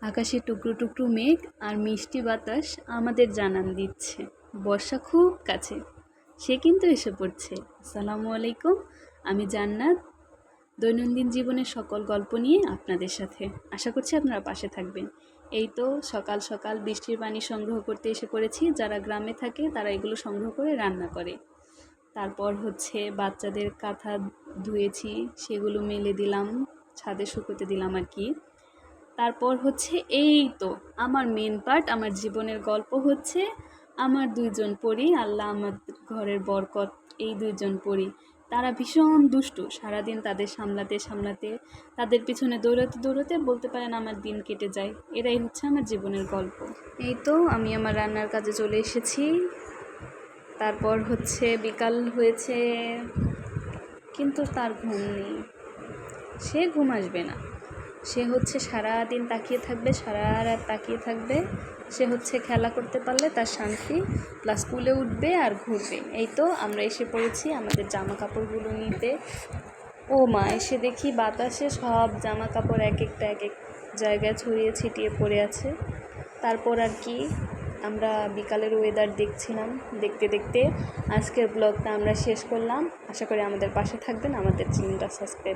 আকাশে টুকরো টুকরো মেঘ আর মিষ্টি বাতাস আমাদের জানান দিচ্ছে বর্ষা খুব কাছে, সে কিন্তু এসে পড়ছে। আসসালামু আলাইকুম, আমি জান্নাত। দৈনন্দিন জীবনের সকল গল্প নিয়ে আপনাদের সাথে, আশা করছি আপনারা পাশে থাকবেন। এই তো সকাল সকাল বৃষ্টির পানি সংগ্রহ করতে এসে পড়েছি। যারা গ্রামে থাকে তারা এগুলো সংগ্রহ করে রান্না করে। তারপর হচ্ছে বাচ্চাদের কাঁথা ধুয়েছি, সেগুলো মেলে দিলাম, ছাদে শুকোতে দিলাম আর কি। তারপর হচ্ছে এই তো আমার মেন পার্ট, আমার জীবনের গল্প হচ্ছে আমার দুইজন পরী, আল্লাহ আমার ঘরের বরকত। এই দুইজন পরী, তারা ভীষণ দুষ্টু। সারাদিন তাদের সামলাতে সামলাতে, তাদের পিছনে দৌড়াতে দৌড়াতে বলতে পারেন আমার দিন কেটে যায়। এরাই হচ্ছে আমার জীবনের গল্প। এই তো আমি আমার রান্নার কাজে চলে এসেছি। তারপর হচ্ছে বিকাল হয়েছে, কিন্তু তার ঘুম নেই। সে ঘুম আসবে না, সে হচ্ছে সারাদিন তাকিয়ে থাকবে, সারা রাত তাকিয়ে থাকবে। সে হচ্ছে খেলা করতে পারলে তার শান্তি, প্লাস স্কুলে উঠবে আর ঘুরবে। এই তো আমরা এসে পড়েছি আমাদের জামা কাপড়গুলো নিতে। ও মা, এসে দেখি বাতাসে সব জামা কাপড় এক এক জায়গায় ছড়িয়ে ছিটিয়ে পড়ে আছে। তারপর আর কি, আমরা বিকালের ওয়েদার দেখছিলাম। দেখতে দেখতে আজকের ব্লগটা আমরা শেষ করলাম। আশা করি আমাদের পাশে থাকবেন, আমাদের চ্যানেলটা সাবস্ক্রাইব